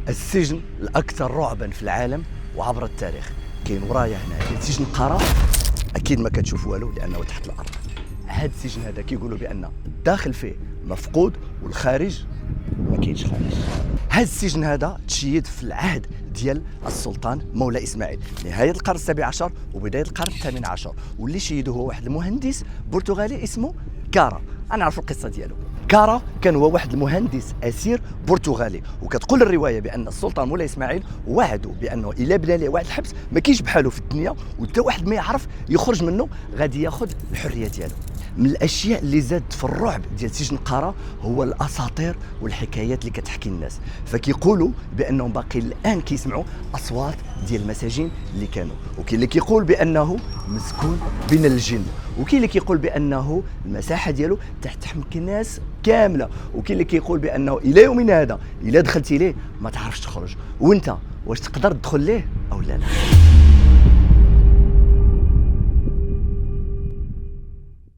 السجن الأكثر رعبا في العالم وعبر التاريخ. كاين ورايا هنا كاين سجن قرى، أكيد ما كتشوف والو لأنه تحت الأرض. هذا السجن هذا كيقولوا بأن الداخل فيه مفقود والخارج ما كاينش خارج. هذا السجن هذا تشيد في العهد ديال السلطان مولاي اسماعيل، نهايه القرن السابع عشر وبدايه القرن الثامن عشر، واللي شيده هو واحد المهندس برتغالي اسمه كارا. انا نعرف القصه ديالو. كارا كان هو واحد المهندس اسير برتغالي، وكتقول الروايه بان السلطان مولاي اسماعيل وعده بانه الا بدا ليه واحد الحبس ما كاينش بحاله في الدنيا، وحتى واحد ما يعرف يخرج منه غادي ياخذ الحريه ديالو. من الاشياء اللي زادت في الرعب ديال سجن قرى هو الاساطير والحكايات اللي كتحكي الناس، فكيقولوا بانهم باقي الان كيسمعوا اصوات ديال المساجين اللي كانوا، وكاين اللي كيقول بانه مسكون بين الجن، وكاين اللي كيقول بانه المساحه ديالو تحت حمك الناس كامله، وكاين اللي كيقول بانه الى يومنا هذا الا دخلتي ليه ما تعرفش تخرج. وانت واش تقدر تدخل ليه او لا؟